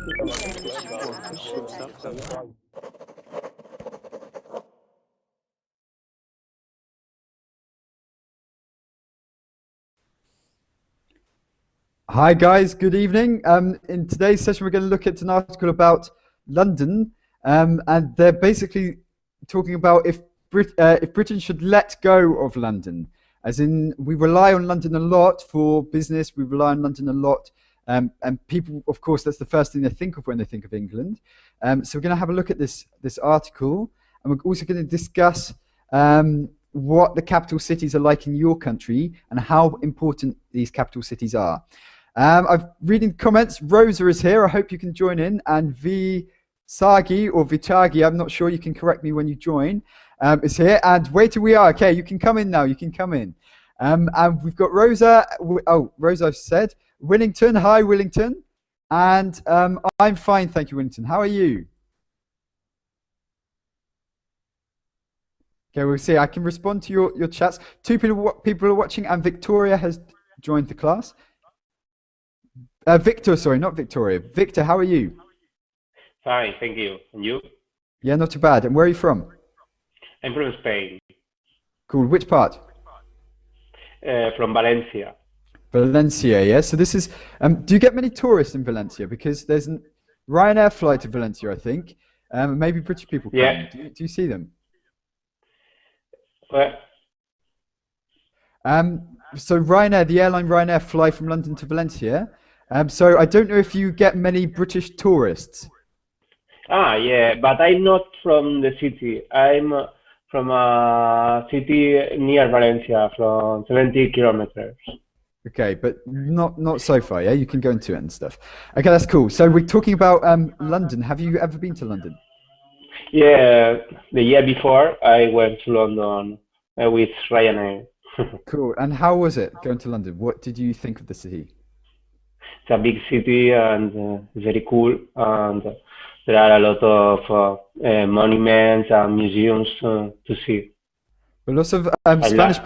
Hi guys, good evening. In today's session, we're going to look at an article about London, and they're basically talking about if Britain should let go of London, as in we rely on London a lot for business. We rely on London a lot, and people, of course, that's the first thing they think of when they think of England. So we're going to have a look at this article, and we're also going to discuss what the capital cities are like in your country and how important these capital cities are. I'm reading comments. Rosa is here. I hope you can join in. And Visagi or Vitagi, I'm not sure. You can correct me when you join. Is here. And waiter, we are. Okay, you can come in now. You can come in. And we've got Rosa. Oh, Rosa said. Willington. Hi, Willington. And I'm fine, thank you, Willington. How are you? Okay, we'll see. I can respond to your chats. Two people are watching, and Victoria has joined the class. Victor, sorry, not Victoria. Victor, how are you? Fine, thank you. And you? Yeah, not too bad. And where are you from? I'm from Spain. Cool. Which part? From Valencia. Valencia, yeah. So this is. Do you get many tourists in Valencia? Because there's a Ryanair flight to Valencia, I think. Maybe British people come. Yeah. Do you see them? Well, So Ryanair, the airline Ryanair, fly from London to Valencia. So I don't know if you get many British tourists. yeah, but I'm not from the city. I'm from a city near Valencia, from 70 kilometers. Okay, but not so far, yeah? You can go into it and stuff. Okay, that's cool. So we're talking about London. Have you ever been to London? Yeah, the year before I went to London with Ryanair. Cool. And how was it going to London? What did you think of the city? It's a big city and very cool, and there are a lot of monuments and museums to see. But lots of Spanish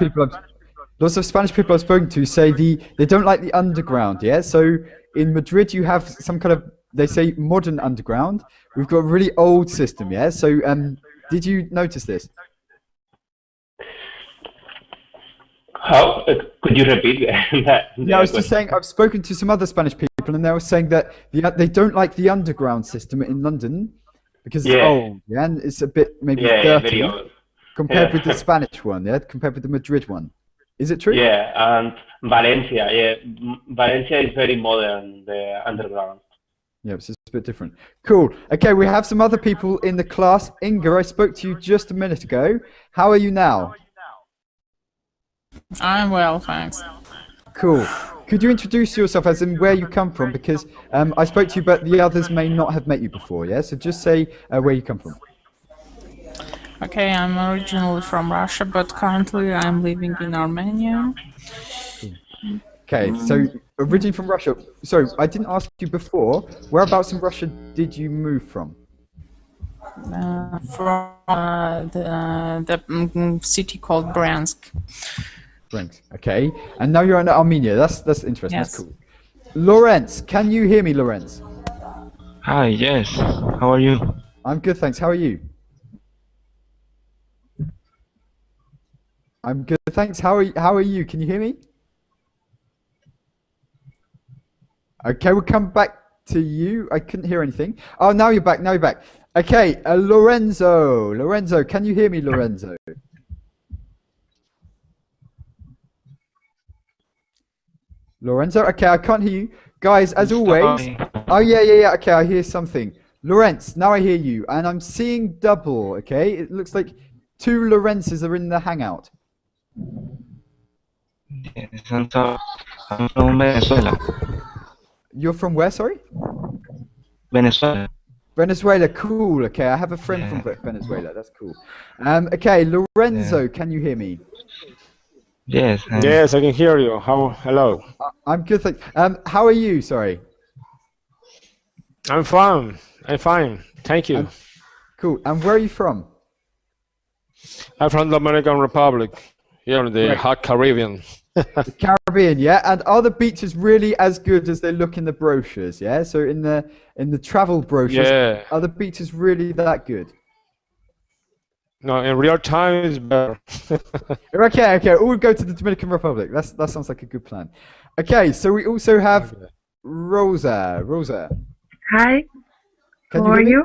people I've spoken to say they don't like the underground, yeah? So in Madrid you have some kind of, they say, modern underground. We've got a really old system, yeah? So did you notice this? How? Could you repeat that? Yeah, I was just saying, I've spoken to some other Spanish people, and they were saying that they don't like the underground system in London because it's old, yeah, and it's a bit maybe dirty very old. compared with the Spanish one, yeah, compared with the Madrid one. Is it true? Yeah, and Valencia, Valencia is very modern, the underground. Yeah, it's a bit different. Cool. Okay, we have some other people in the class. Inga, I spoke to you just a minute ago. How are you now? I'm well, thanks. Cool. Could you introduce yourself as in where you come from? Because I spoke to you, but the others may not have met you before, yeah? So just say where you come from. Okay, I'm originally from Russia, but currently I'm living in Armenia. Okay, so originally from Russia. Sorry, I didn't ask you before. Whereabouts in Russia did you move from? From the city called Bryansk. Bryansk. Okay, and now you're in Armenia. That's interesting. Yes. That's cool. Lorenz, can you hear me, Lorenz? Hi, yes. How are you? I'm good, thanks. How are you? I'm good, thanks. How are you? Can you hear me? Okay, we'll come back to you. I couldn't hear anything. Oh, now you're back. Now you're back. Okay, Lorenzo. Lorenzo, can you hear me, Lorenzo? Lorenzo, okay, I can't hear you. Guys, as always. Oh, yeah. Okay, I hear something. Lorenz, now I hear you. And I'm seeing double, okay? It looks like two Lorenzes are in the hangout. Yes, I'm from Venezuela. You're from where, sorry? Venezuela. Venezuela, cool. Okay, I have a friend from Venezuela. That's cool. Okay, Lorenzo, can you hear me? Yes. Yes, I can hear you. Hello. I'm good, thanks. How are you? Sorry. I'm fine. Thank you. Cool. And where are you from? I'm from the Dominican Republic, here in the hot Caribbean. The Caribbean, yeah. And are the beaches really as good as they look in the brochures? Yeah. So in the travel brochures, Yeah. are the beaches really that good? No, in real time is better. Okay, okay. We'll go to the Dominican Republic. That sounds like a good plan. Okay, so we also have Okay. Rosa. Rosa, Hi, can how you are hear me? you?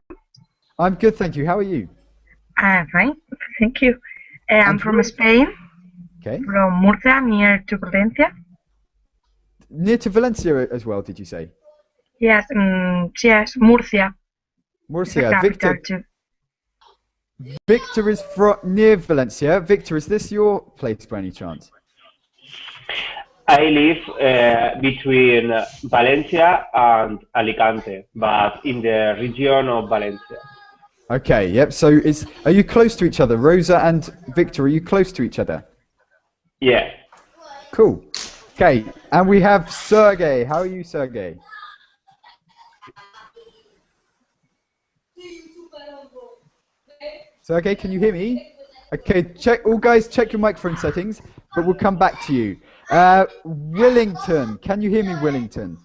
I'm good, thank you. How are you? I'm fine, thank you. I'm And from Spain, okay, from Murcia, near to Valencia. near to Valencia as well, did you say? Yes, yes, Murcia is the Murcia. capital Victor. too. Victor is near Valencia. Victor, is this your place by any chance? I live between Valencia and Alicante, but in the region of Valencia. Okay, yep. So are you close to each other? Rosa and Victor, are you close to each other? Yeah. Cool. Okay, and we have Sergey. How are you, Sergey? Sergey, can you hear me? Okay, all guys, check your microphone settings, but we'll come back to you. Willington, can you hear me, Willington?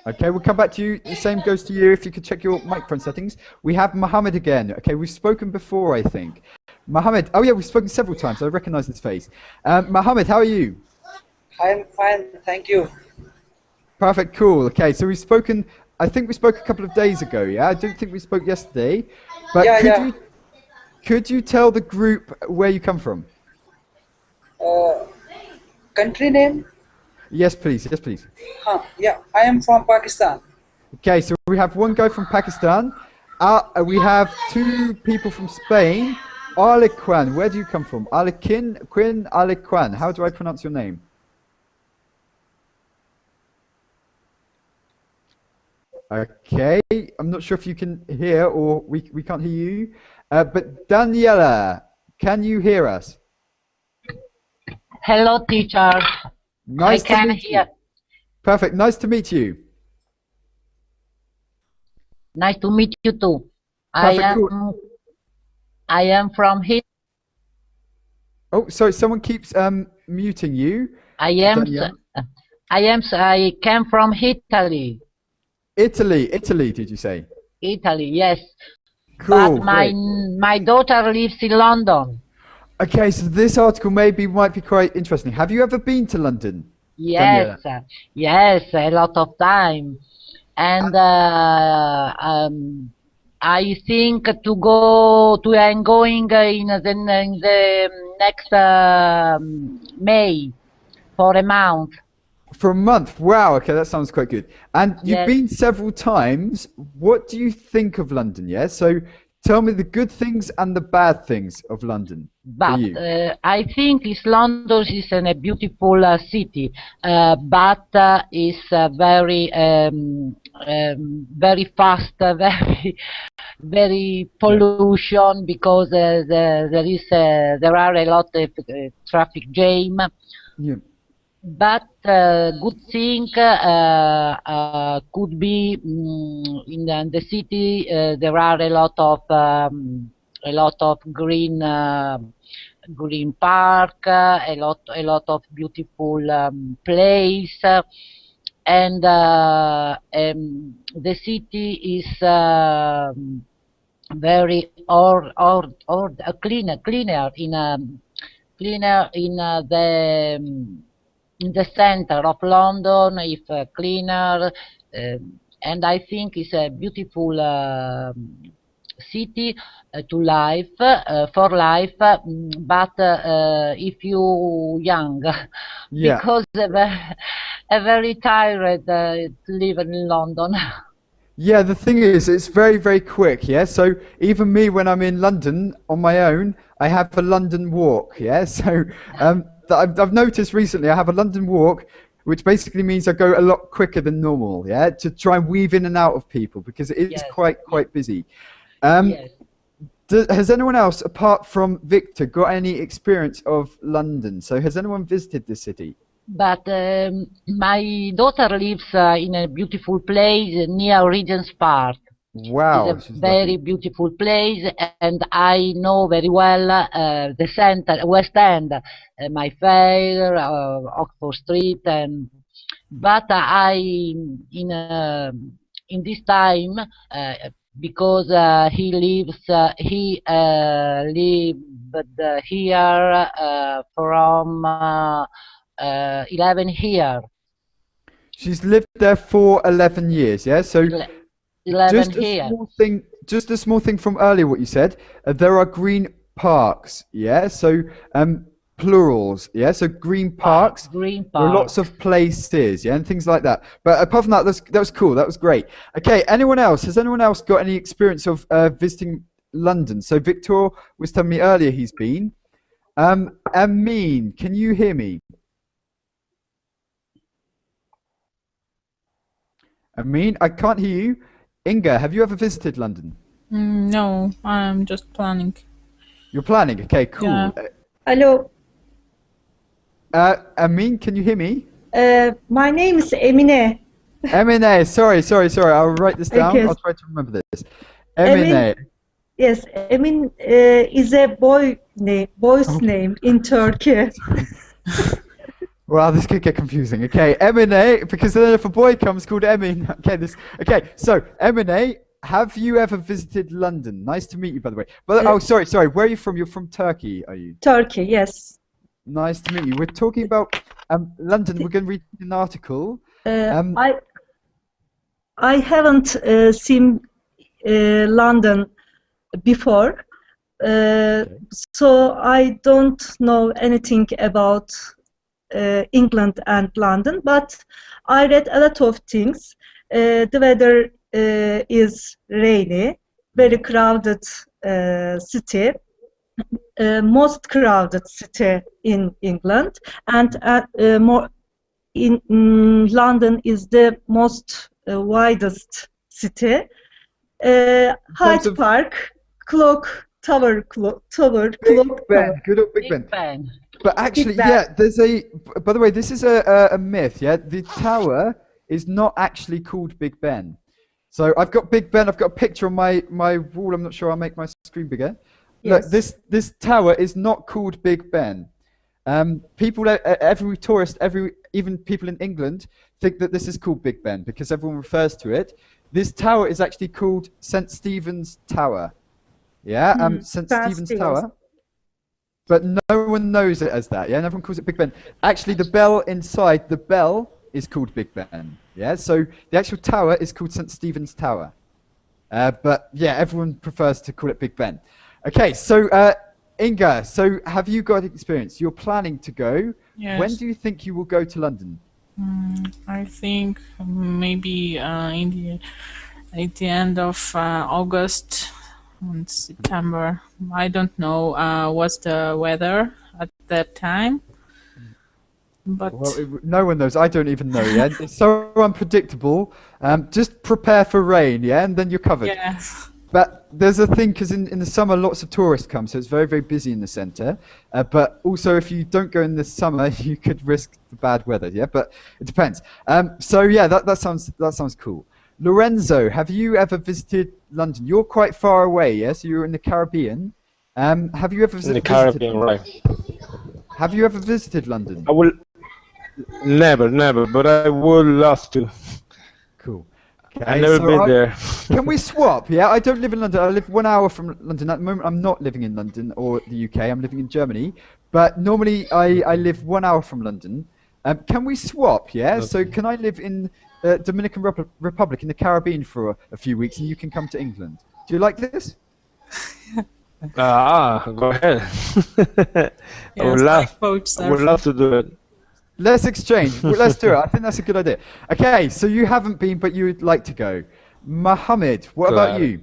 Okay, we'll come back to you. The same goes to you if you could check your microphone settings. We have Mohammed again. Okay, we've spoken before, I think. Mohammed, oh yeah, we've spoken several times. I recognize his face. Mohammed, how are you? I'm fine, thank you. Perfect, cool. Okay, so we've spoken, I think we spoke a couple of days ago, yeah? I don't think we spoke yesterday. But Yeah. could you tell the group where you come from? Country name? Yes, please. Yes, please. Yeah, I am from Pakistan. Okay, so we have one guy from Pakistan. We have two people from Spain. Alequan, where do you come from? Quinn Alequan. How do I pronounce your name? Okay, I'm not sure if you can hear or we can't hear you. But Daniela, can you hear us? Hello, teacher. Nice I to can meet hear. you. Perfect, nice to meet you. Nice to meet you too. Perfect, cool. I am from here. Oh, sorry, someone keeps muting you. I came from Italy. Italy, did you say? Italy, yes. Cool, But great. my daughter lives in London. Okay, so this article might be quite interesting. Have you ever been to London? Yes, Daniela? yes, a lot of time. And I think I'm going in the next May for a month. For a month? Wow, okay, that sounds quite good. And you've Yes. been several times. What do you think of London, yeah? So tell me the good things and the bad things of London for But you. I think London is a beautiful city, but it's very very fast, very pollution because there are a lot of traffic jam. Yeah. But good thing could be in the city there are a lot of green park, a lot of beautiful place, and the city is very cleaner in the center of London, if cleaner, and I think it's a beautiful city to life for life, but if you young, Yeah. because very tired to live in London. Yeah, the thing is, it's very, very quick, yeah? So even me, when I'm in London on my own, I have a London walk, yeah? So I've noticed recently I have a London walk, which basically means I go a lot quicker than normal, yeah? To try and weave in and out of people, because it is Yes. quite busy. Yes. Has anyone else, apart from Victor, got any experience of London? So has anyone visited the city? But my daughter lives in a beautiful place near Regent's Park. Wow. It's a very beautiful place, and I know very well the center, West End, Mayfair, Oxford Street, but I in this time because he lived here from 11 years. She's lived there for 11 years, yeah? So 11 years. Just a small thing from earlier what you said. There are green parks, yeah? So plurals, yeah? So green parks. Green There are park. lots of places, yeah, and things like that. But apart from that, that was cool. That was great. Okay, anyone else? Has anyone else got any experience of visiting London? So Victor was telling me earlier he's been. Amin, can you hear me? Amin, I can't hear you. Inga, have you ever visited London? No, I'm just planning. You're planning? Okay, cool. Yeah. Hello. Amin, can you hear me? My name is Emine. Emine, sorry. I'll write this down. Okay. I'll try to remember this. Emine. Yes, Emin is a boy's name in Turkey. Well, this could get confusing. Okay, Emine, because then if a boy comes called Emin. Okay, so Emine, have you ever visited London? Nice to meet you, by the way. But sorry. Where are you from? You're from Turkey, are you? Turkey, yes. Nice to meet you. We're talking about London. We're going to read an article. I haven't seen London before, so I don't know anything about England and London, but I read a lot of things. The weather is rainy, very crowded city, most crowded city in England, and more in London is the most widest city. Hyde Park, Tower. Big Ben, good old Big Ben. But actually, yeah, there's by the way, this is a myth, yeah? The tower is not actually called Big Ben. So I've got Big Ben, I've got a picture on my wall, I'm not sure I'll make my screen bigger. Yes. Look, this tower is not called Big Ben. People, every tourist, even people in England think that this is called Big Ben because everyone refers to it. This tower is actually called St. Stephen's Tower. Yeah, St. Stephen's Tower. But no one knows it as that, yeah? And everyone calls it Big Ben. Actually, the bell inside, the bell is called Big Ben, yeah? So the actual tower is called St. Stephen's Tower. But yeah, everyone prefers to call it Big Ben. Okay, so Inga, so have you got experience? You're planning to go. Yes. When do you think you will go to London? I think maybe at the end of August and September. I don't know what's the weather at that time. But well, no one knows. I don't even know. Yeah, it's so unpredictable. Just prepare for rain, yeah, and then you're covered. Yeah. But there's a thing because in the summer lots of tourists come, so it's very, very busy in the centre. But also if you don't go in the summer, you could risk the bad weather. Yeah, but it depends. So yeah, that sounds cool. Lorenzo, have you ever visited London? You're quite far away, yes? Yeah? So you're in the Caribbean. Have you ever visited? In the Caribbean, right? Have you ever visited London? I will never, but I would love to. Cool. Okay, I've never been there. Can we swap? Yeah, I don't live in London. I live 1 hour from London. At the moment, I'm not living in London or the UK. I'm living in Germany. But normally, I live 1 hour from London. Can we swap? Yeah. Okay. So can I live in Dominican Republic in the Caribbean for a few weeks, and you can come to England? Do you like this? Go ahead. I would love to do it. Let's exchange. Let's do it. I think that's a good idea. Okay, so you haven't been, but you would like to go. Mohammed, what about you?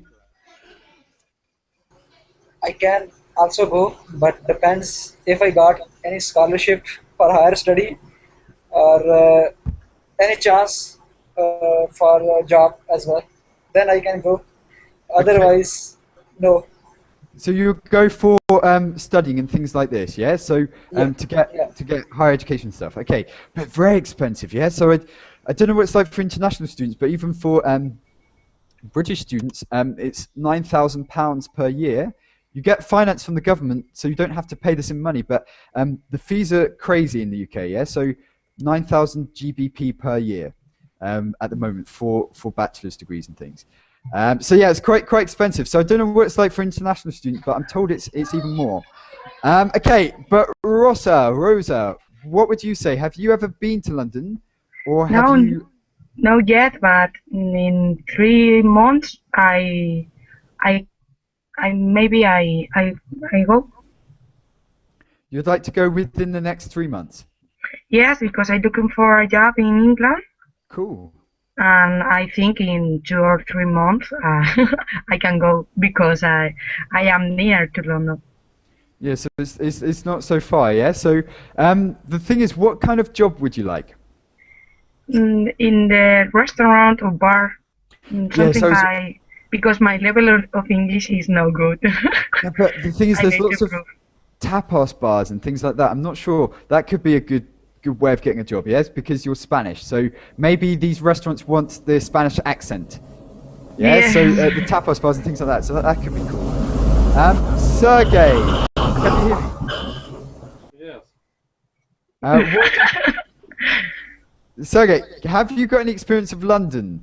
I can also go, but depends if I got any scholarship for higher study or any chance for a job as well. Then I can go. Otherwise, no. So you go for studying and things like this, yeah? So to get higher education stuff, okay? But very expensive, yeah. So I don't know what it's like for international students, but even for British students, it's £9,000 per year. You get finance from the government, so you don't have to pay this in money. But the fees are crazy in the UK, yeah. So 9,000 GBP per year at the moment for bachelor's degrees and things. So yeah, it's quite expensive. So I don't know what it's like for international students, but I'm told it's even more. Okay, but Rosa, what would you say? Have you ever been to London, or have you? No yet, but in 3 months maybe I go. You'd like to go within the next 3 months? Yes, because I'm looking for a job in England. Cool. And I think in 2 or 3 months I can go because I am near to London. Yeah, so it's not so far, yeah. So the thing is, what kind of job would you like? In the restaurant or bar, something because my level of English is no good. Yeah, but the thing is, there's lots of tapas bars and things like that. I'm not sure that could be a good way of getting a job, yes, because you're Spanish. So maybe these restaurants want the Spanish accent. Yeah. So the tapas bars and things like that. So that could be cool. Sergey, can you hear me? Yes. Sergey, have you got any experience of London?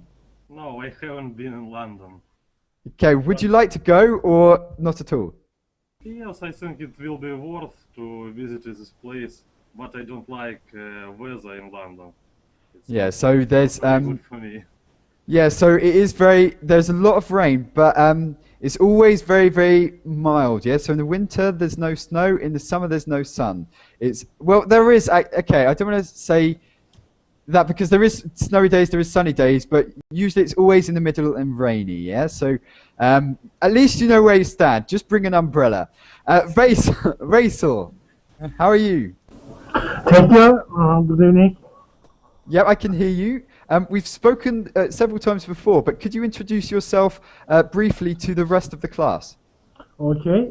No, I haven't been in London. Okay, would you like to go or not at all? Yes, I think it will be worth to visit this place, but I don't like weather in London. It's so there's good for me. Yeah, so it is there's a lot of rain, but it's always very, very mild, yeah? So in the winter, there's no snow. In the summer, there's no sun. There is, okay, I don't want to say that because there is snowy days, there is sunny days, but usually it's always in the middle and rainy, yeah? So at least you know where you stand. Just bring an umbrella. Vaisal, how are you? Thank you. Good evening. Yeah, I can hear you. We've spoken several times before, but could you introduce yourself briefly to the rest of the class? Okay.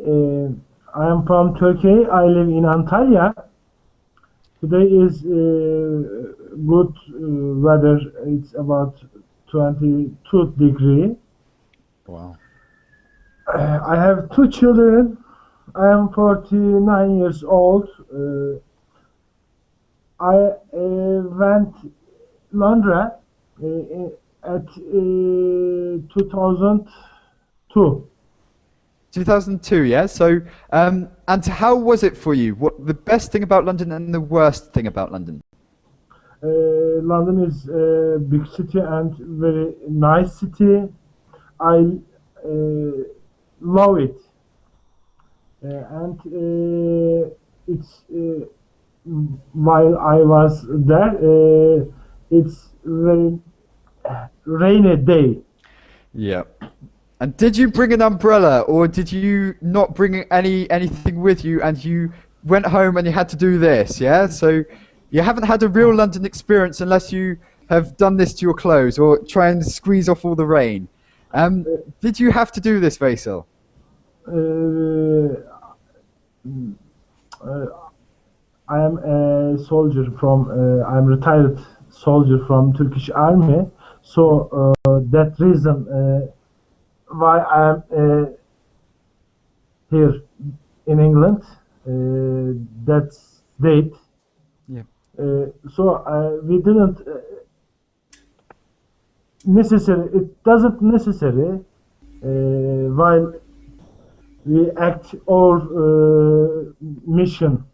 I am from Turkey. I live in Antalya. Today is good weather. It's about 22 degrees. Wow. I have 2 children. I am 49 years old. I went Londra at 2002. 2002, yeah. So, and how was it for you? What the best thing about London and the worst thing about London? London is a big city and very nice city. I love it, and it's while I was there, it's very rainy day. Yeah. And did you bring an umbrella, or did you not bring anything with you, and you went home and you had to do this? Yeah. So you haven't had a real London experience unless you have done this to your clothes or try and squeeze off all the rain. Did you have to do this, Vaisal? I am a soldier from. I'm retired soldier from Turkish Army. So that reason why I am here in England. That's date. Yeah. So we didn't necessary. It doesn't necessary while we act our mission.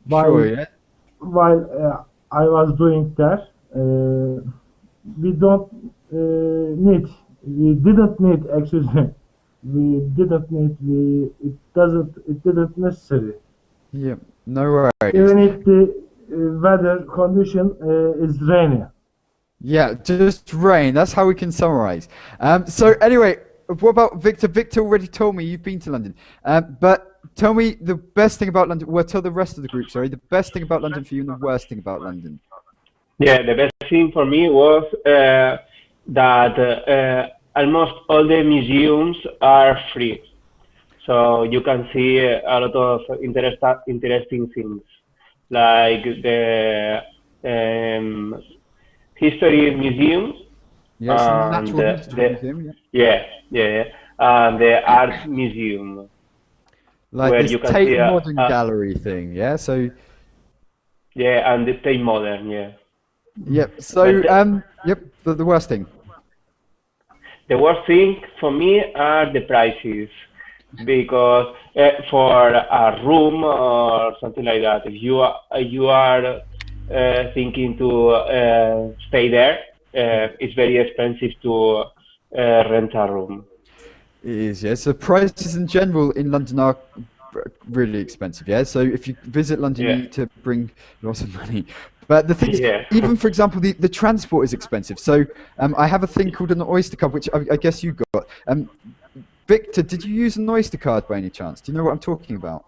Sure, yeah. While I was doing that, we don't need. We didn't need. Excuse me. We didn't need. It didn't necessary. Yeah. No worries. Even if the weather condition is rainy. Yeah, just rain. That's how we can summarize. So anyway, what about Victor? Victor already told me you've been to London. But tell me the best thing about London. Well, tell the rest of the group, sorry, the best thing about London for you and the worst thing about London. Yeah, the best thing for me was that almost all the museums are free. So you can see a lot of interesting things, like the history museum Yes, the and Natural History Museum. Yeah. yeah, and the art museum Like where this you can Tate see Modern Gallery thing. Yeah. So. yeah, and the Tate Modern, yeah. Yep. But So yep. The worst thing. the worst thing for me are the prices because for a room or something like that, if you are thinking to stay there, it's very expensive to rent a room. It is, yeah. So prices in general in London are really expensive, yeah. So if you visit London, you Yeah, need to bring lots of money. But the thing is, yeah. even for example, the transport is expensive. So I have a thing called an Oyster card, which I guess you got. Victor, did you use an Oyster card by any chance? Do you know what I'm talking about?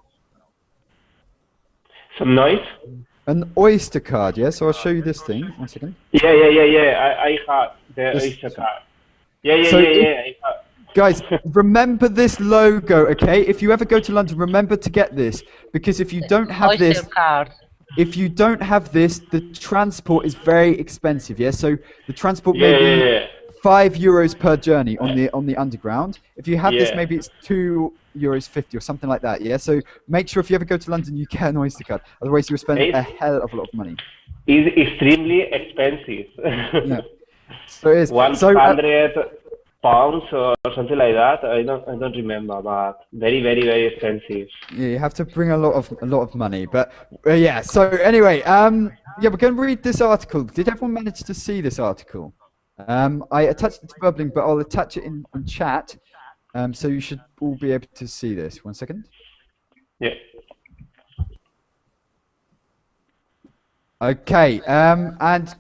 Some noise? An Oyster card, yeah. So I'll show you this thing. 1 second. Yeah. I have the This. Oyster card. So I guys, have. remember this logo, okay? If you ever go to London, remember to get this because if you don't have Oyster this, card. if you don't have this, the transport is very expensive. Yeah, so the transport may be Yeah. €5 per journey on the underground. If you have this, Yeah. maybe it's €2.50 or something like that. Yeah, so make sure if you ever go to London, you get an Oyster card. Otherwise, you will spend a hell of a lot of money. It's extremely expensive. Yeah, so it is. So £100 or something like that. I don't remember, but very expensive. yeah, you have to bring a lot of money. But yeah. So anyway, yeah, we're going to read this article. Did everyone manage to see this article? I attached it to Bubbling, but I'll attach it in chat. So you should all be able to see this. 1 second. Yeah. Okay. And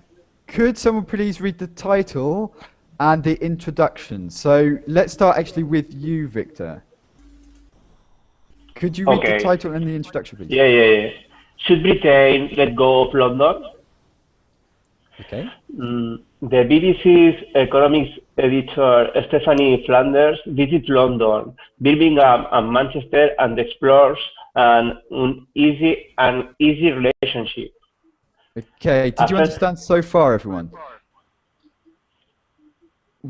could someone please read the title and the introduction? So let's start actually with you, Victor. Could you read the title and the introduction, please? Yeah. Should Britain let go of London? Okay. The BBC's economics editor Stephanie Flanders visits London, Birmingham, and Manchester and explores an easy relationship. Okay. Did you understand so far, everyone?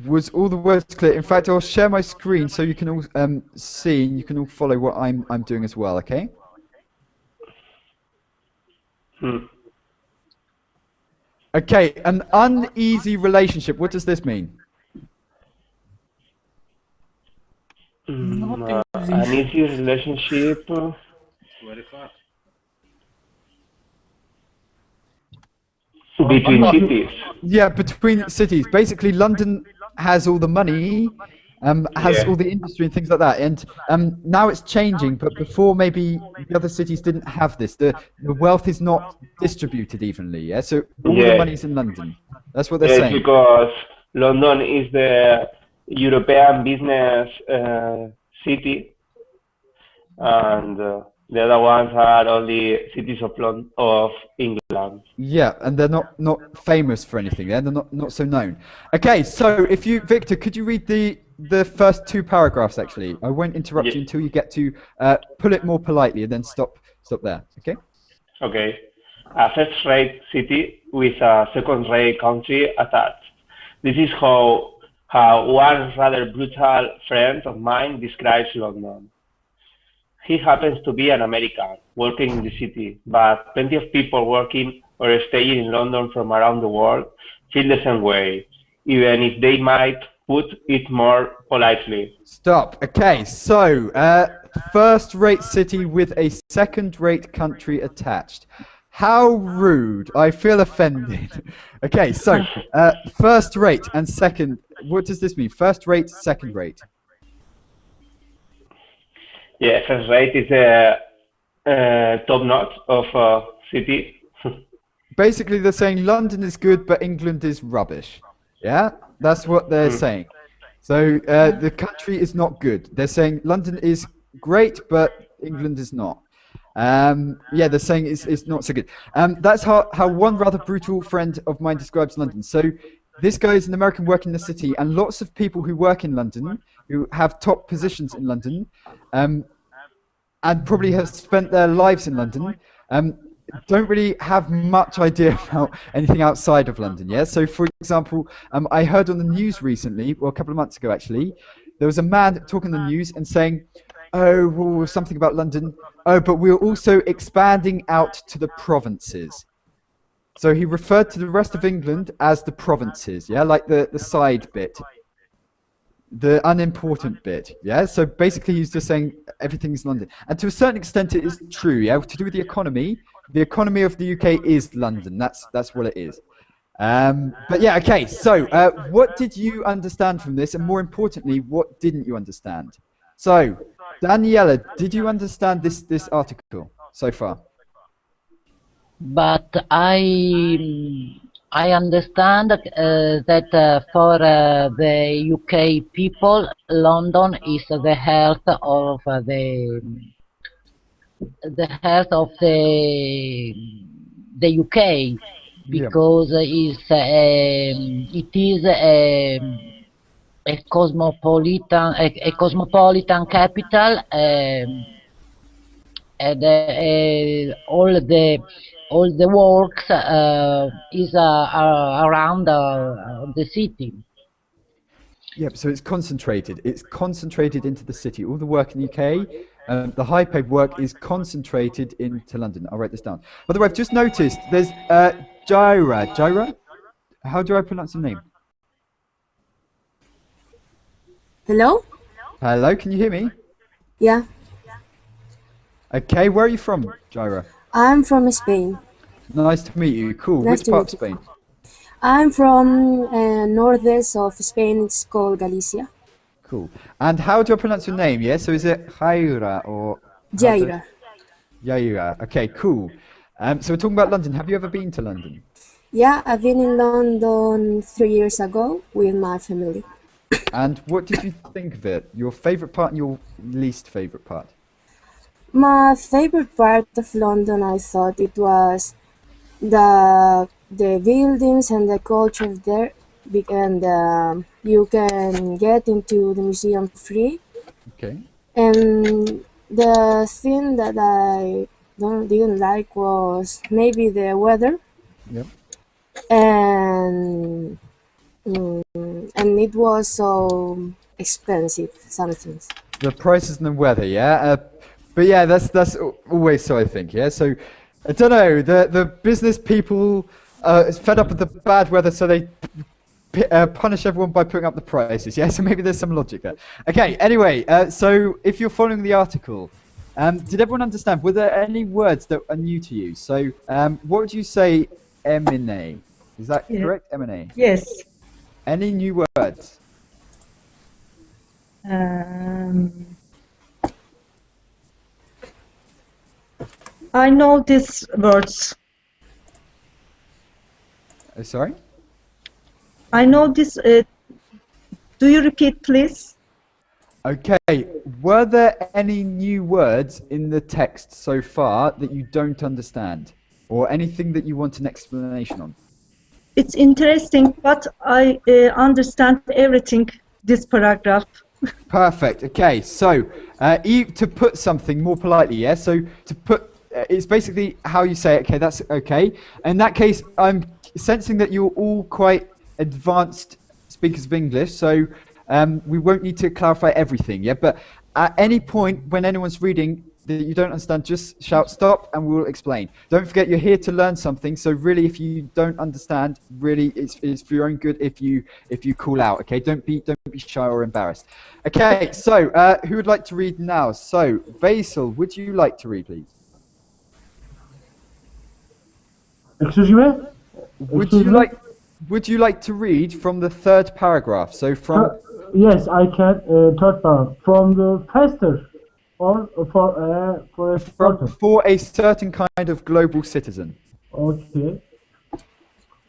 Was all the words clear? In fact, I'll share my screen so you can all see and you can all follow what I'm doing as well. Okay. Okay, an uneasy relationship. What does this mean? An easy relationship. Very hard. Between cities. Yeah, between cities. Basically, London has all the money, has all the industry and things like that. And now it's changing, but before maybe the other cities didn't have this. The wealth is not distributed evenly, yeah? So all the money's in London. That's what they're saying. Because London is the European business city, and the other ones are only cities of England. Yeah, and they're not famous for anything. They're not so known. Okay, so if you, Victor, could you read the first 2 paragraphs? Actually, I won't interrupt you until you get to pull it more politely, and then stop there. Okay. Okay. A first-rate city with a second-rate country attached. This is how one rather brutal friend of mine describes London. He happens to be an American working in the city, but plenty of people working or staying in London from around the world feel the same way, even if they might put it more politely. Stop. Okay, so first-rate city with a second-rate country attached. How rude. I feel offended. Okay, so first-rate and second. What does this mean? First-rate, second-rate. Yeah, first rate is top notch of city. Basically, they're saying London is good, but England is rubbish. Yeah, that's what they're saying. So the country is not good. They're saying London is great, but England is not. Yeah, they're saying it's not so good. That's how one rather brutal friend of mine describes London. So this guy is an American working in the city, and lots of people who work in London, who have top positions in London, and probably have spent their lives in London, don't really have much idea about anything outside of London. Yeah. So, for example, I heard on the news recently, well, a couple of months ago actually, there was a man talking on the news and saying, "Oh, well, something about London. Oh, but we're also expanding out to the provinces." So he referred to the rest of England as the provinces. Yeah, like the side bit, the unimportant bit. Yeah. So basically, he's just saying everything's London, and to a certain extent, it is true. Yeah, to do with the economy. The economy of the UK is London. That's what it is. But yeah, okay. So, what did you understand from this, and more importantly, what didn't you understand? So, Daniela, did you understand this article so far? But I understand that for the UK people, London is the heart of the UK Yeah. because it is a cosmopolitan capital, and all the works is around the city. Yep, so it's concentrated. It's concentrated into the city. All the work in the UK, the high-paid work is concentrated into London. I'll write this down. By the way, I've just noticed there's Jaira. Jaira? How do I pronounce the name? Hello? Hello, can you hear me? Yeah, Okay, where are you from, Jaira? I'm from Spain. Nice to meet you. Cool. Nice Which to part of meet you. Spain? I'm from northeast of Spain. It's called Galicia. Cool. And how do I pronounce your name? Yeah, so is it Jaira or how do Jaira. Jaira? Okay, cool. So we're talking about London. Have you ever been to London? Yeah, I've been in London 3 years ago with my family. And what did you think of it? Your favorite part and your least favorite part? My favorite part of London, I thought it was the buildings and the culture there, and you can get into the museum free. Okay. And the thing that I didn't like was maybe the weather, Yep. and and it was so expensive, some things. The prices and the weather, yeah. But yeah, that's always so, I think. Yeah. So I don't know. The business people is fed up with the bad weather, so they punish everyone by putting up the prices. Yeah. So maybe there's some logic there. Okay. Anyway, so if you're following the article, did everyone understand? Were there any words that are new to you? So what would you say, M&A? Is that correct? M&A. Yes. Any new words? I know these words. Sorry? I know this. Do you repeat, please? Okay. Were there any new words in the text so far that you don't understand? Or anything that you want an explanation on? It's interesting, but I understand everything, this paragraph. Perfect. Okay. So to put something more politely, yeah? So to put, it's basically how you say it. Okay, that's okay. In that case, I'm sensing that you're all quite advanced speakers of English, so we won't need to clarify everything, yeah? But at any point when anyone's reading that you don't understand, just shout stop and we'll explain. Don't forget you're here to learn something, so really if you don't understand, really it's for your own good if you call out, okay? Don't be shy or embarrassed. Okay, so who would like to read now? So Basil, would you like to read, please? Excuse me? Would you like to read from the third paragraph? So from yes, I can. Third paragraph from the faster. Or for a certain kind of global citizen. Okay.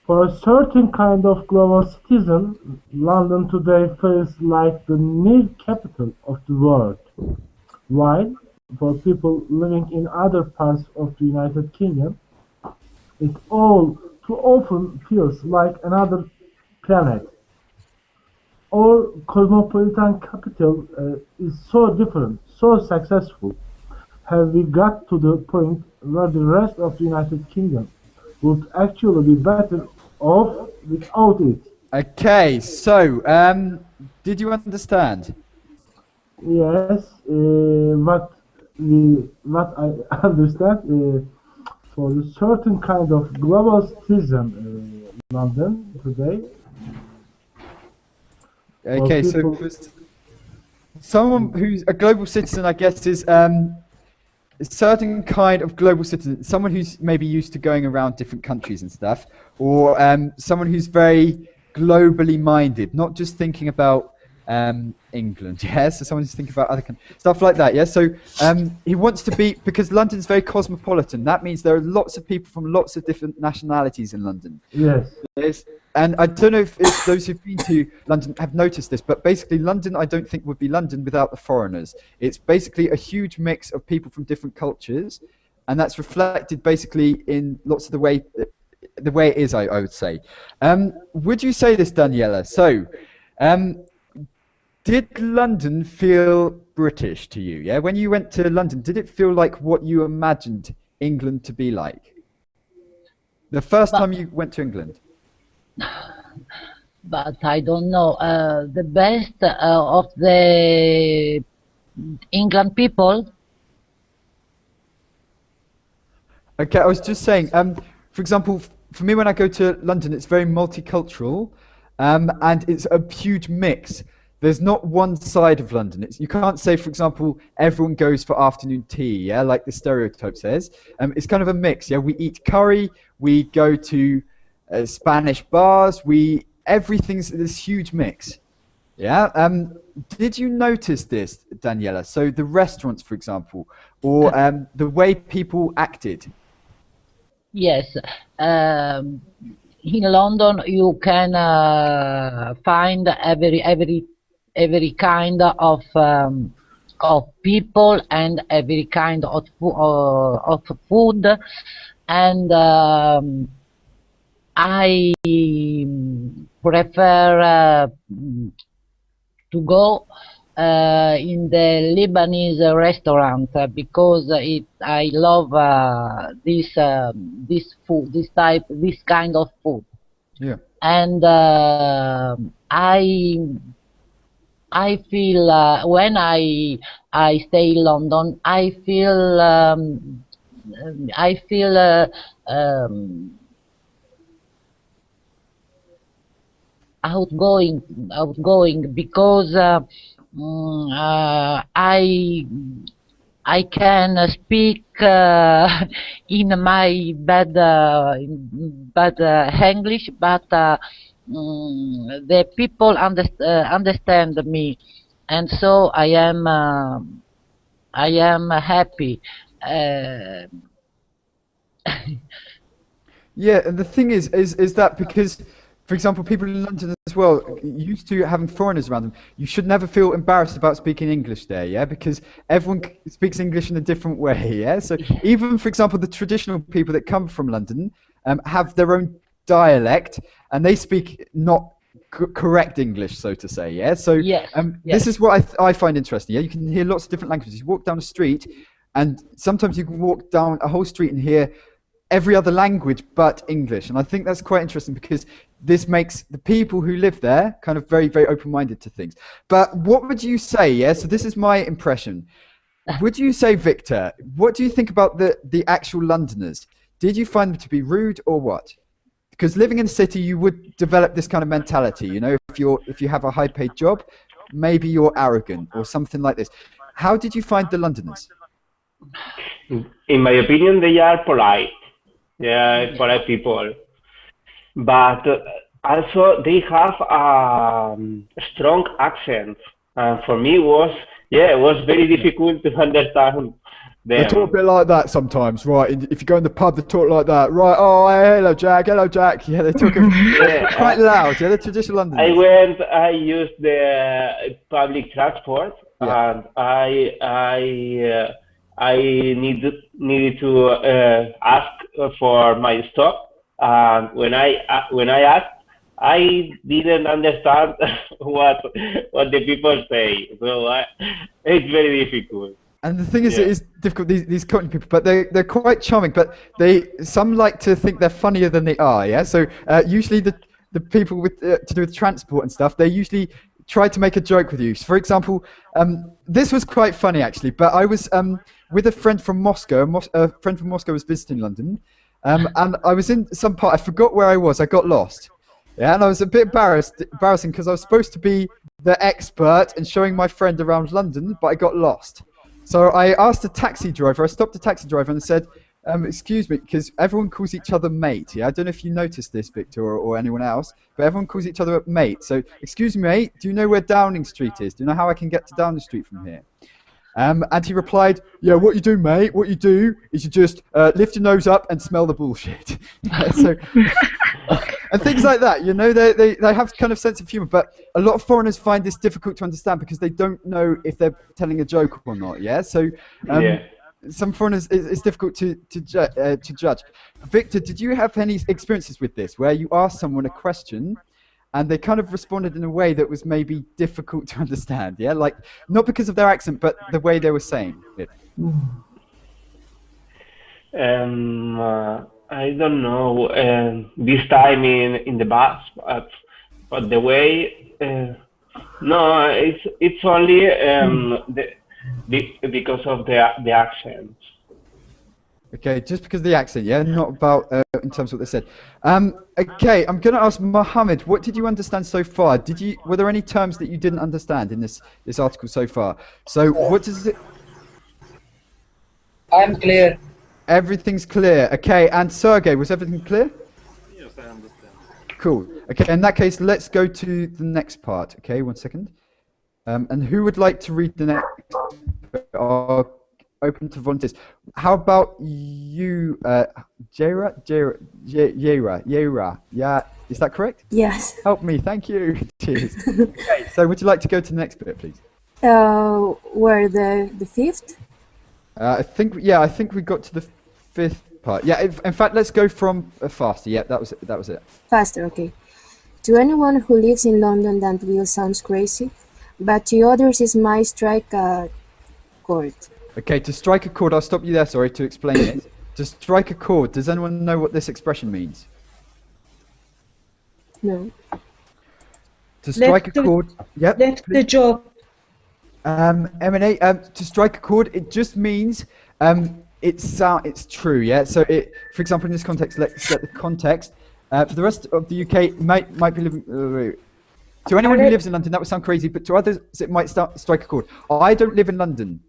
For a certain kind of global citizen, London today feels like the new capital of the world. While for people living in other parts of the United Kingdom, it all too often feels like another planet. Our cosmopolitan capital is so different, so successful, have we got to the point where the rest of the United Kingdom would actually be better off without it? Okay, so did you understand? Yes, what I understand for a certain kind of global citizen in London today, or Okay, so people. someone who's a global citizen, I guess, is a certain kind of global citizen, someone who's maybe used to going around different countries and stuff, or someone who's very globally minded, not just thinking about England, yeah. So someone who's thinking about other countries, stuff like that, yeah. So he wants to be, because London's very cosmopolitan. That means there are lots of people from lots of different nationalities in London. Yes. Yes. And I don't know if those who've been to London have noticed this, but basically London, I don't think would be London without the foreigners. It's basically a huge mix of people from different cultures, and that's reflected basically in lots of the way it is, I would say. Would you say this, Daniela? So, did London feel British to you? Yeah, when you went to London, did it feel like what you imagined England to be like? The first time you went to England? But I don't know. The best of the England people. Okay, I was just saying, for example, for me when I go to London, it's very multicultural, and it's a huge mix. There's not one side of London. You can't say, for example, everyone goes for afternoon tea, yeah, like the stereotype says. It's kind of a mix, yeah. We eat curry, we go to Spanish bars, everything's this huge mix, yeah. Did you notice this, Daniela? So the restaurants, for example, or the way people acted. Yes, in London you can find every kind of people and every kind of food, and I prefer to go in the Lebanese restaurant because I love this food, this kind of food. Yeah. And I feel when I stay in London, I feel outgoing because I can speak in my bad English, but the people understand me, and so I am happy. Yeah, and the thing is that because, for example, people in London as well, used to having foreigners around them, you should never feel embarrassed about speaking English there, yeah? Because everyone speaks English in a different way, yeah? So even, for example, the traditional people that come from London have their own dialect, and they speak not correct English, so to say, yeah? So yes. This is what I find interesting, yeah? You can hear lots of different languages. You walk down a street, and sometimes you can walk down a whole street and hear every other language but English. And I think that's quite interesting because this makes the people who live there kind of very, very open-minded to things. But what would you say, yeah? So this is my impression. Would you say, Victor, what do you think about the actual Londoners? Did you find them to be rude or what? Because living in a city, you would develop this kind of mentality, you know, if you have a high-paid job, maybe you're arrogant or something like this. How did you find the Londoners? In my opinion, they are polite. Yeah, polite people. But also they have a strong accent. And for me, it was very difficult to understand them. They talk a bit like that sometimes, right? If you go in the pub, they talk like that, right? Oh, hey, hello, Jack. Hello, Jack. Yeah, they talk quite loud. Yeah, the traditional Londoners. I used the public transport, and I needed to ask for my stop. And when I asked, I didn't understand what the people say. So it's very difficult. And the thing is, it is difficult, these Cockney people, but they're quite charming, but some like to think they're funnier than they are, yeah? So usually the people with to do with transport and stuff, they usually try to make a joke with you. So for example, this was quite funny actually, but I was with a friend from Moscow, a friend from Moscow was visiting London, and I was in some part, I forgot where I was, I got lost. Yeah, and I was a bit embarrassing because I was supposed to be the expert and showing my friend around London, but I got lost. So I asked a taxi driver, I stopped the taxi driver and said, excuse me, because everyone calls each other mate. Yeah, I don't know if you noticed this, Victor, or anyone else, but everyone calls each other mate. So, excuse me, mate, do you know where Downing Street is? Do you know how I can get to Downing Street from here? And he replied, yeah, what you do, mate, what you do is you just lift your nose up and smell the bullshit. So, and things like that, you know, they have kind of sense of humor, but a lot of foreigners find this difficult to understand because they don't know if they're telling a joke or not, yeah? So some foreigners, it's difficult to judge. Victor, did you have any experiences with this, where you asked someone a question and they kind of responded in a way that was maybe difficult to understand, yeah? Like, not because of their accent, but the way they were saying it. I don't know. This time in the bus, but the way, no, it's only because of the accent. Okay, just because of the accent, yeah, not about in terms of what they said. Okay, I'm going to ask Mohammed, what did you understand so far? Were there any terms that you didn't understand in this article so far? So what does it? I'm clear. Everything's clear. Okay, and Sergey, was everything clear? Yes, I understand. Cool. Okay, in that case, let's go to the next part. Okay, 1 second. And who would like to read the next? Open to volunteers. How about you, Yera? Yeah, is that correct? Yes. Help me, thank you. Cheers. Okay, so would you like to go to the next bit, please? Where the fifth? I think we got to the 5th part. Yeah, in fact, let's go from faster. Yeah, that was it. Faster, okay. To anyone who lives in London, that will sounds crazy, but to others it might strike a chord. Okay, to strike a chord, I'll stop you there, sorry, to explain it. To strike a chord, does anyone know what this expression means? No. To strike a chord, yep. Left the job. M&A, to strike a chord, it just means it's true, yeah? So for example, in this context, let's get the context. For the rest of the UK, might be living... to anyone who lives in London, that would sound crazy, but to others, it might strike a chord. I don't live in London,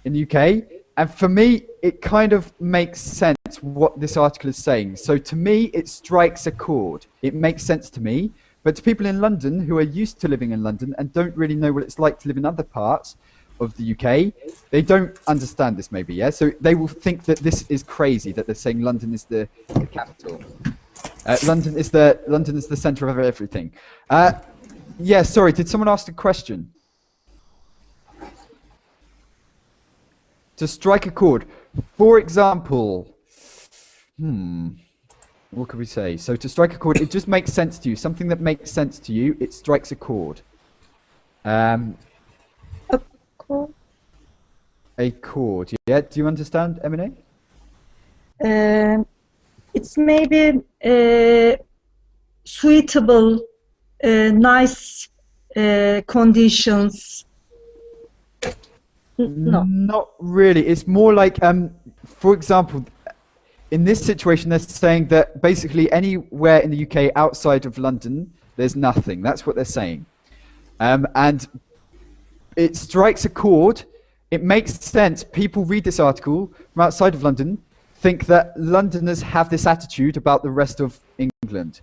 in the UK, and for me, it kind of makes sense what this article is saying. So to me, it strikes a chord. It makes sense to me, but to people in London who are used to living in London and don't really know what it's like to live in other parts of the UK, they don't understand this maybe, yeah? So they will think that this is crazy, that they're saying London is the capital. London is the centre of everything. Yeah, sorry, did someone ask a question? To strike a chord. For example, what could we say? So to strike a chord, it just makes sense to you. Something that makes sense to you, it strikes a chord. A chord? A chord, yeah. Do you understand, M&A? It's maybe suitable, nice conditions. No. Not really. It's more like, for example, in this situation, they're saying that basically anywhere in the UK outside of London, there's nothing. That's what they're saying. And it strikes a chord. It makes sense. People read this article from outside of London, think that Londoners have this attitude about the rest of England.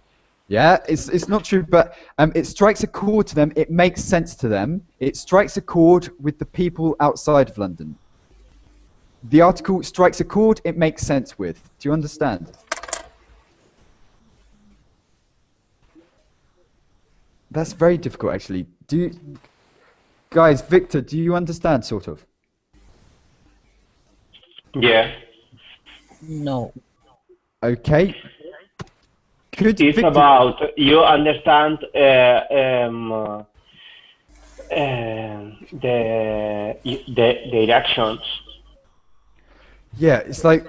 Yeah, it's not true, but it strikes a chord to them. It makes sense to them. It strikes a chord with the people outside of London. The article strikes a chord it makes sense with. Do you understand? That's very difficult, actually. Guys, Victor, do you understand, sort of? Yeah. No. Okay. It's about you understand their actions. Yeah, it's like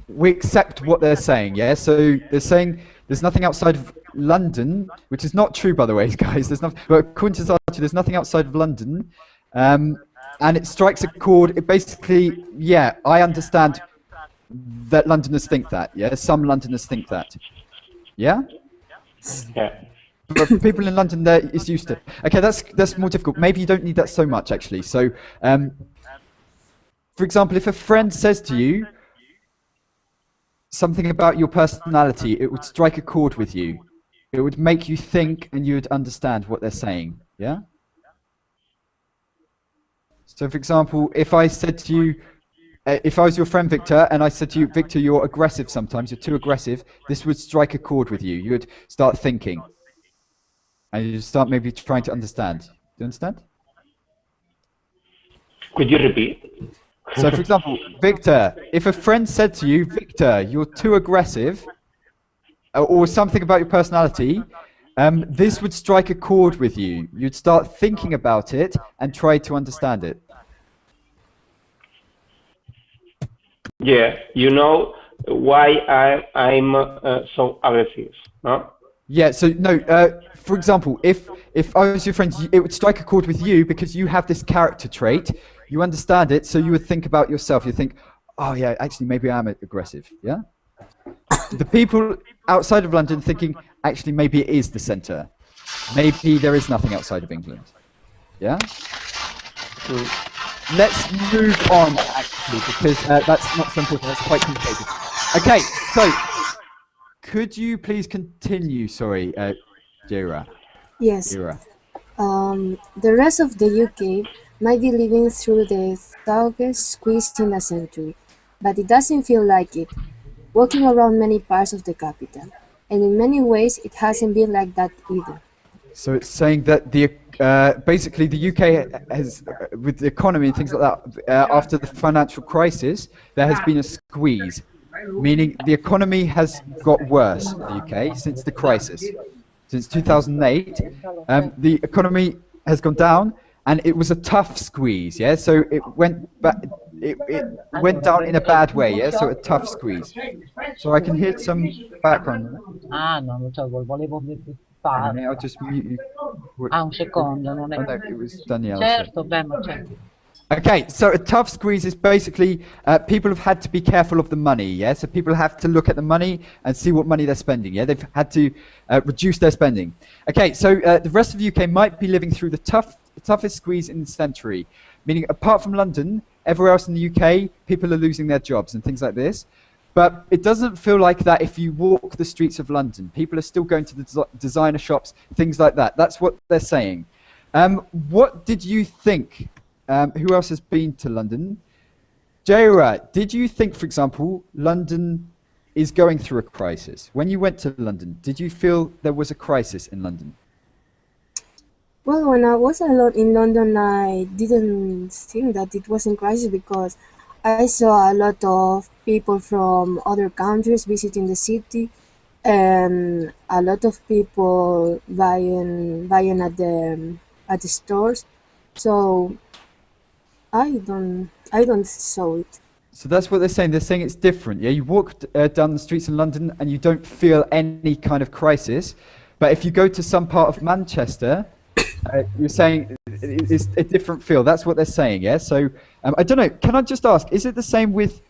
we accept what they're saying, yeah? So they're saying there's nothing outside of London, which is not true, by the way, guys. There's nothing, but according to this article, there's nothing outside of London. And it strikes a chord. It basically, yeah, I understand that Londoners think that, yeah? Some Londoners think that. Yeah? Yeah. But for people in London, it's used to. Okay, that's more difficult. Maybe you don't need that so much, actually. So, for example, if a friend says to you something about your personality, it would strike a chord with you. It would make you think, and you would understand what they're saying. Yeah. So, for example, if I said to you, if I was your friend Victor, and I said to you, Victor, you're aggressive sometimes. You're too aggressive. This would strike a chord with you. You would start thinking. And you start maybe trying to understand. Do you understand? Could you repeat? So, for example, Victor, if a friend said to you, Victor, you're too aggressive, or something about your personality, this would strike a chord with you. You'd start thinking about it and try to understand it. Yeah, you know why I'm so aggressive, no? Yeah, so no, for example, if I was your friend, it would strike a chord with you because you have this character trait. You understand it, so you would think about yourself. You think, oh yeah, actually maybe I'm aggressive, yeah? The people outside of London thinking, actually maybe it is the centre. Maybe there is nothing outside of England, yeah? Let's move on, actually, because that's not so important, that's quite complicated. Okay, so, could you please continue, sorry, Jira? Yes. Jira. The rest of the UK might be living through the toughest squeeze in a century, but it doesn't feel like it. Walking around many parts of the capital, and in many ways it hasn't been like that either. So it's saying that the basically the UK has, with the economy and things like that, after the financial crisis, there has been a squeeze, meaning the economy has got worse in the UK since the crisis. Since 2008, the economy has gone down, and it was a tough squeeze, yeah? So it went back, it went down in a bad way, yeah? So a tough squeeze. So I can hear some background. Ah, no, lo so, volevo fare. I'll just mute you. Ah, un secondo, non è... Oh, no, it was Daniela. Certo, beh, ma certo. Okay, so a tough squeeze is basically people have had to be careful of the money, yeah? So people have to look at the money and see what money they're spending, yeah? They've had to reduce their spending. Okay, so the rest of the UK might be living through the toughest squeeze in the century, meaning apart from London, everywhere else in the UK, people are losing their jobs and things like this. But it doesn't feel like that if you walk the streets of London. People are still going to the designer shops, things like that. That's what they're saying. What did you think? Who else has been to London? Jaira, did you think, for example, London is going through a crisis? When you went to London, did you feel there was a crisis in London? Well, when I was alone in London, I didn't think that it was in crisis because I saw a lot of people from other countries visiting the city, and a lot of people buying at the stores. So I don't saw it. So that's what they're saying. They're saying it's different. Yeah, you walk down the streets in London and you don't feel any kind of crisis. But if you go to some part of Manchester, you're saying it's a different feel. That's what they're saying. Yeah. So I don't know. Can I just ask? Is it the same with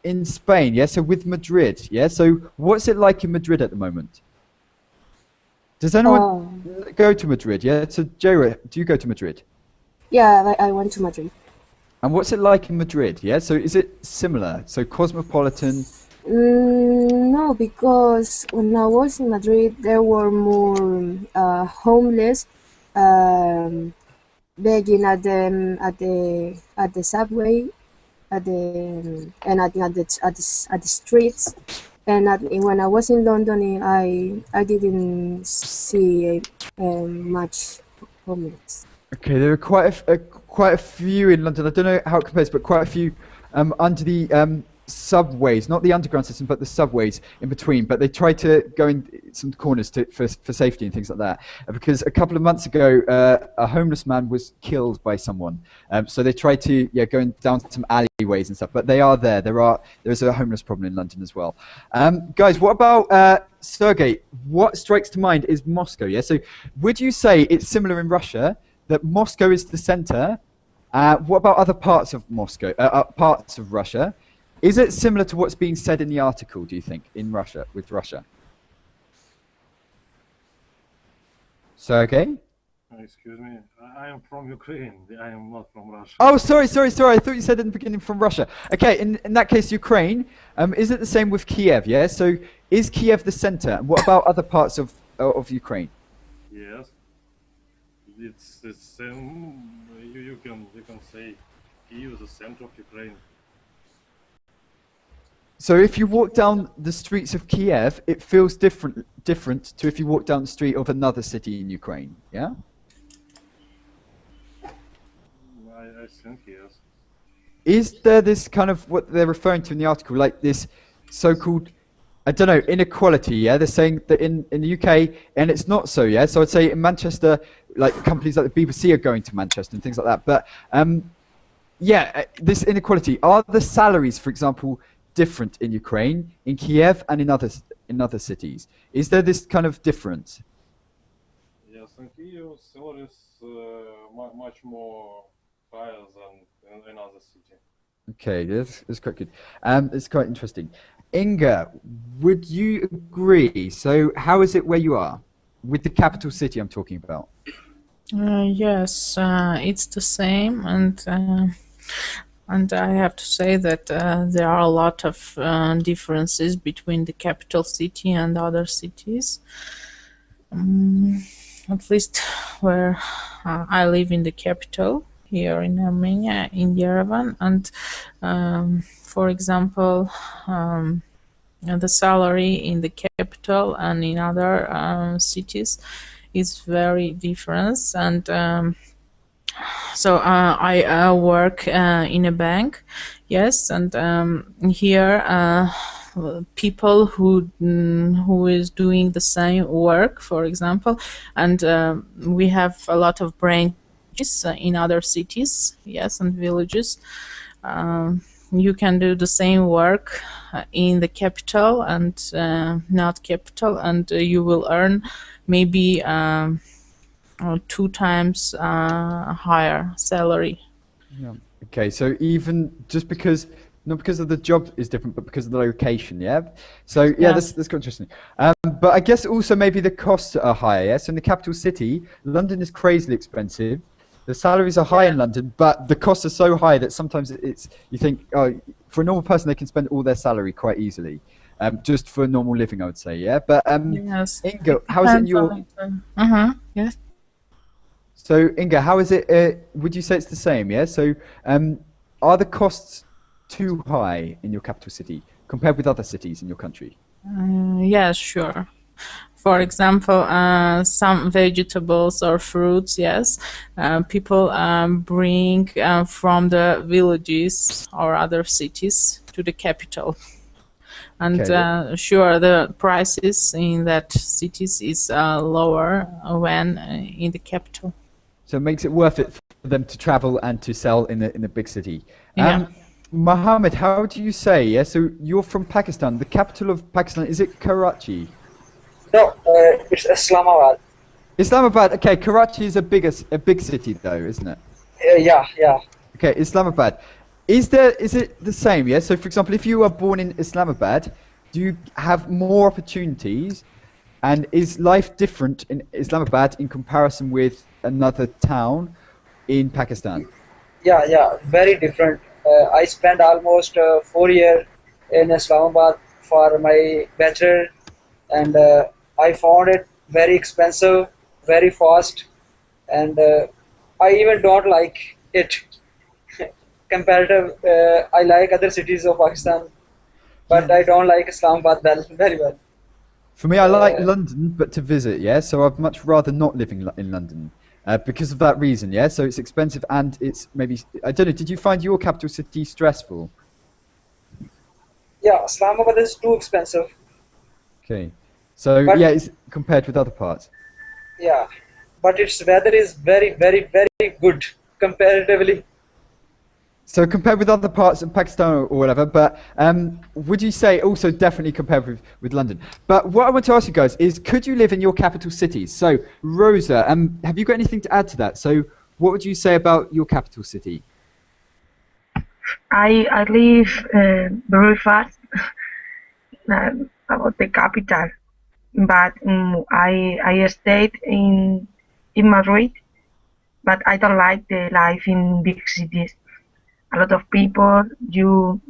in Spain? Yeah. So with Madrid. Yeah. So what's it like in Madrid at the moment? Does anyone go to Madrid? Yeah. So Jaira, do you go to Madrid? Yeah, I went to Madrid. And what's it like in Madrid? Yeah, so is it similar? So cosmopolitan? No, because when I was in Madrid, there were more homeless, begging at the subway, at the streets, and when I was in London, I didn't see much homeless. Okay, there are quite a few in London. I don't know how it compares, but quite a few under the subways, not the underground system, but the subways in between. But they try to go in some corners for safety and things like that. Because a couple of months ago, a homeless man was killed by someone. So they try to go down some alleyways and stuff. But they are there. There's a homeless problem in London as well. Guys, what about Sergey? What strikes to mind is Moscow. Yeah. So would you say it's similar in Russia, that Moscow is the center? What about other parts of Moscow, parts of Russia? Is it similar to what's being said in the article, do you think, in Russia, with Russia? Sergey? Excuse me, I am from Ukraine. I am not from Russia. Oh, sorry. I thought you said in the beginning from Russia. Okay, in that case, Ukraine. Is it the same with Kiev, yeah? So is Kiev the center? And what about other parts of Ukraine? Yes. It's the same. You can say Kyiv is the center of Ukraine. So if you walk down the streets of Kiev, it feels different to if you walk down the street of another city in Ukraine, yeah? I think yes. Is there this kind of what they're referring to in the article, like this so-called, I don't know, inequality, yeah? They're saying that in the UK, and it's not so, yeah? So I'd say in Manchester, like companies like the BBC are going to Manchester and things like that. But this inequality, are the salaries, for example, different in Ukraine, in Kiev, and in other cities? Is there this kind of difference? Yes, in Kyiv, salary is much more higher than in other cities. Okay, that's quite good. It's quite interesting. Inga, would you agree? So how is it where you are? With the capital city I'm talking about. Yes, it's the same, and I have to say that there are a lot of differences between the capital city and other cities. At least where I live in the capital, here in Armenia, in Yerevan, and for example, the salary in the capital and in other cities is very different, and so I work in a bank, yes, and here people who is doing the same work, for example, and we have a lot of branches in other cities, yes, and villages. You can do the same work in the capital and not capital, and you will earn maybe 2 times higher salary. Yeah. Okay, so even just because, not because of the job is different, but because of the location, yeah? So yeah, that's quite interesting. But I guess also maybe the costs are higher, yeah? So in the capital city, London is crazily expensive. The salaries are high in London, but the costs are so high that sometimes you think, oh, for a normal person, they can spend all their salary quite easily. Just for normal living, I would say, yeah? But yes. Inga, how is it in your... Yes. So Inga, how is it, would you say it's the same, yeah? So are the costs too high in your capital city compared with other cities in your country? Yes, sure. For example, some vegetables or fruits, yes, people bring from the villages or other cities to the capital. And Okay. sure, the prices in that cities is lower when in the capital. So it makes it worth it for them to travel and to sell in the big city. Yeah. Mohammed, how do you say, yeah? So you're from Pakistan. The capital of Pakistan, is it Karachi? No, it's Islamabad. Islamabad, okay, Karachi is a big city though, isn't it? Yeah. Okay, Islamabad. Is it the same, yeah? So for example, if you are born in Islamabad, do you have more opportunities? And is life different in Islamabad in comparison with another town in Pakistan? Yeah, very different. I spent almost 4 years in Islamabad for my bachelor, and I found it very expensive, very fast, and I even don't like it. Comparative, I like other cities of Pakistan, but I don't like Islamabad very well. For me, I like London, but to visit, yeah? So I'd much rather not live in London because of that reason, yeah? So it's expensive and it's maybe, I don't know, did you find your capital city stressful? Yeah, Islamabad is too expensive. Okay. So But yeah, it's compared with other parts. yeah, but its weather is very, very, very good comparatively. So compared with other parts of Pakistan or whatever, but would you say also definitely compared with London? But what I want to ask you guys is, could you live in your capital cities? So Rosa, have you got anything to add to that? So what would you say about your capital city? I live very fast about the capital, but I stayed in Madrid, but I don't like the life in big cities. A lot of people, you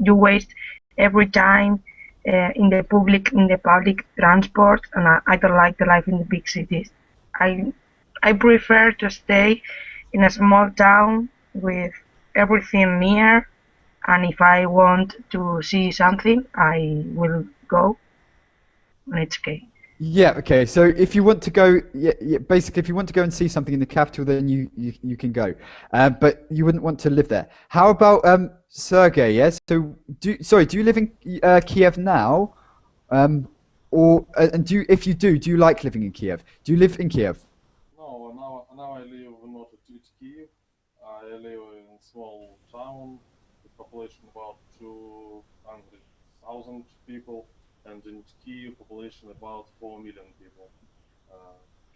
waste every time in the public transport, and I don't like the life in the big cities. I I prefer to stay in a small town with everything near, and if I want to see something, I will go, and it's okay. Yeah, okay. So if you want to go, basically, if you want to go and see something in the capital, then you can go, but you wouldn't want to live there. How about Sergey? Yes. So do you live in Kiev now, and if you do you like living in Kiev? Do you live in Kiev? No, now I live not at Kiev. I live in small town with population about 200,000 people, and in Kiev population about 4 million people.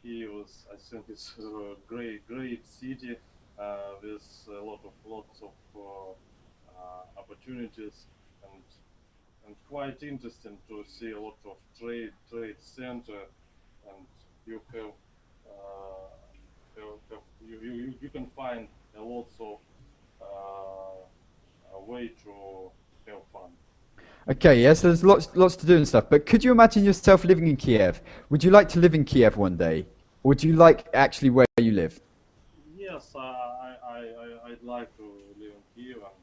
Kiev is, I think, it's a great city with lots of opportunities, and quite interesting to see a lot of trade center, and you have, you can find a lots of way to have fun. Okay, yes, there's lots to do and stuff. But could you imagine yourself living in Kiev? Would you like to live in Kiev one day, or do you like actually where you live? Yes, I'd like to live in Kiev, and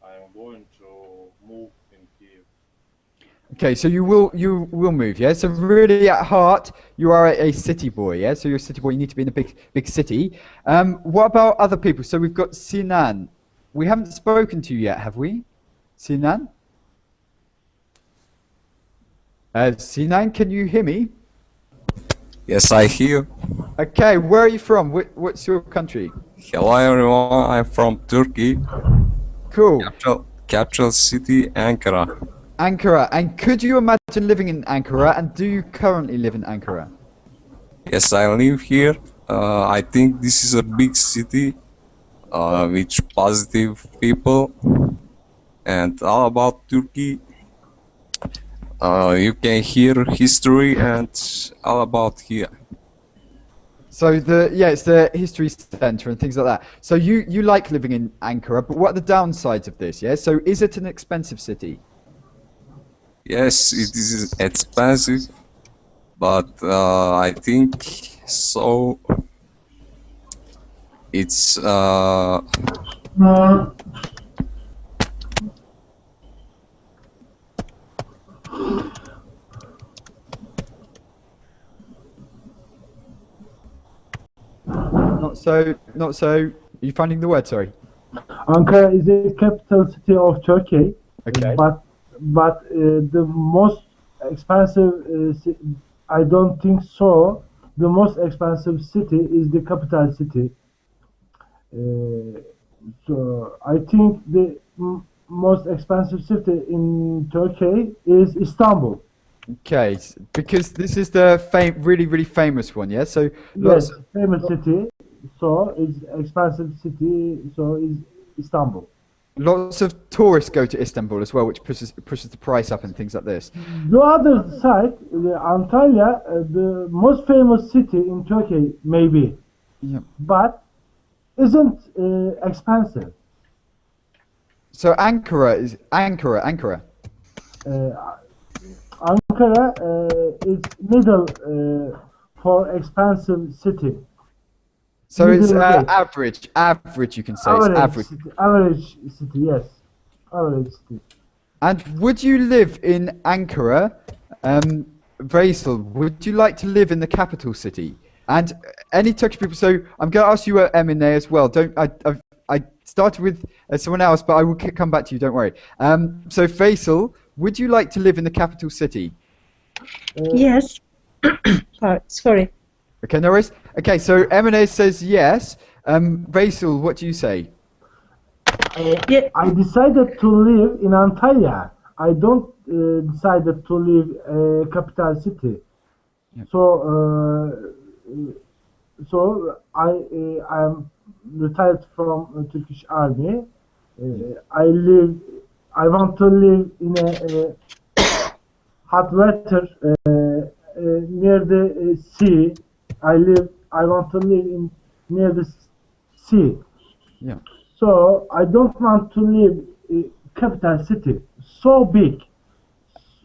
I am going to move in Kiev. Okay, so you will move, yeah? So really at heart, you are a city boy, yeah? So you're a city boy, you need to be in a big city. What about other people? So we've got Sinan. We haven't spoken to you yet, have we? Sinan? Sinan, can you hear me? Yes, I hear. Okay, where are you from? What's your country? Hello everyone, I'm from Turkey. Cool. Capital city, Ankara. Ankara. And could you imagine living in Ankara? And do you currently live in Ankara? Yes, I live here. I think this is a big city with positive people. And all about Turkey, you can hear history and all about here. So it's the history center and things like that. So you like living in Ankara, but what are the downsides of this? Yeah. So is it an expensive city? Yes, it is expensive, but I think so. It's Not so. Are you finding the word? Sorry. Ankara is the capital city of Turkey. Okay. But the most expensive, I don't think so. The most expensive city is the capital city. So I think the most expensive city in Turkey is Istanbul. Okay, because this is the really famous one, yeah. So yes, famous city. So it's expensive city. So is Istanbul. Lots of tourists go to Istanbul as well, which pushes the price up and things like this. The other side, Antalya, the most famous city in Turkey, maybe, but isn't expensive. So Ankara is Ankara. Ankara is middle for expensive city. So it's average. You can say it's average. Average city, yes, average city. And would you live in Ankara, Vaisal? Would you like to live in the capital city? And any Turkish people? So I'm going to ask you Emine as well. I started with someone else, but I will come back to you. Don't worry. So Faisal, would you like to live in the capital city? Yes. Sorry. Okay, no worries. Okay, so Emine says yes. Faisal, what do you say? I decided to live in Antalya. I don't decided to live capital city. Yeah. So I am retired from Turkish Army. I want to live in a hot weather near the sea. I want to live near the sea. Yeah. So I don't want to live in capital city, so big.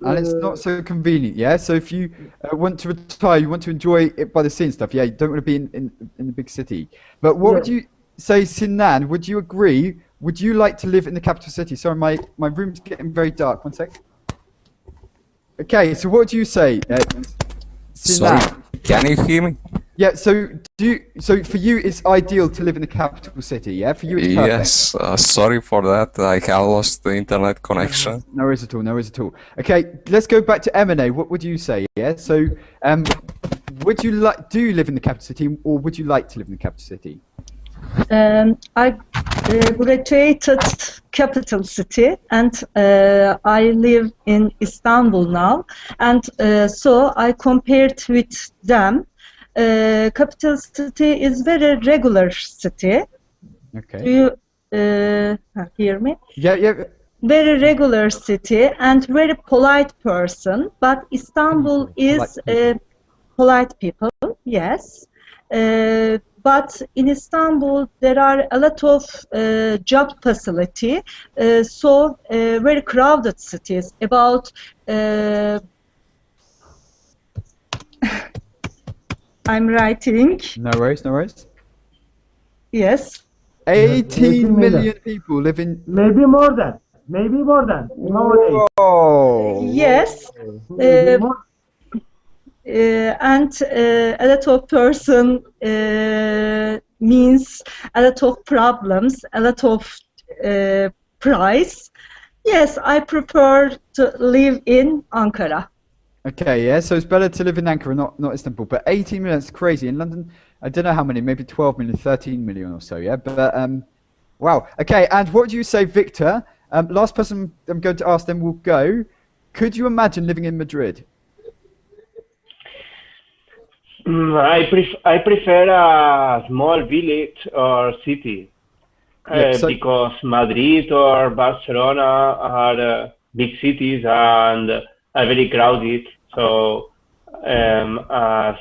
And it's not so convenient, yeah? So if you want to retire, you want to enjoy it by the sea and stuff, yeah, you don't want to be in the big city. But what would you say, Sinan, would you agree? Would you like to live in the capital city? Sorry, my room's getting very dark. One sec. Okay, so what do you say, Sinan? Sorry, can you hear me? Yeah, so for you it's ideal to live in the capital city, yeah? For you it's perfect. Yes, sorry for that. I have lost the internet connection. No worries at all, no worries at all. Okay, let's go back to Emine. What would you say, yeah? So, do you live in the capital city, or would you like to live in the capital city? I graduated capital city, and I live in Istanbul now, and so I compared with them. Capital city is very regular city. Okay. Do you hear me? Yeah. Very regular city and very polite person, but Istanbul is polite people, yes. But in Istanbul there are a lot of job facility, so very crowded cities. About I'm writing. No worries. Yes. 18 million people live in. Maybe more than nowadays. Whoa. Yes. And a lot of person means a lot of problems, a lot of price. Yes, I prefer to live in Ankara. Okay, yeah, so it's better to live in Ankara, not Istanbul. But 18 million, that's crazy. In London, I don't know how many, maybe 12 million, 13 million or so, yeah? But, wow. Okay, and what do you say, Victor? Last person I'm going to ask, then we'll go. Could you imagine living in Madrid? I prefer a small village or city because Madrid or Barcelona are big cities and are very crowded. So as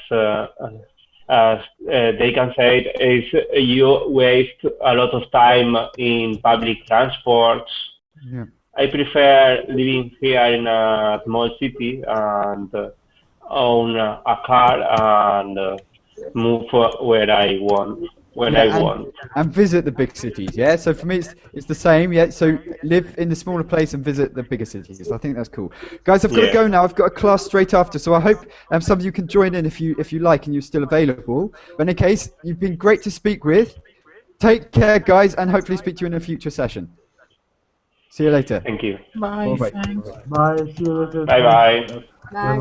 they can say, you waste a lot of time in public transports. Yeah. I prefer living here in a small city and own a car and move where I want when I want. And visit the big cities, yeah? So for me, it's the same, yeah? So live in the smaller place and visit the bigger cities. I think that's cool. Guys, I've got to go now. I've got a class straight after, so I hope some of you can join in if you like and you're still available. But in any case, you've been great to speak with. Take care, guys, and hopefully speak to you in a future session. See you later. Thank you. Bye. Bye. Thanks. Bye. See you later. Bye. Bye.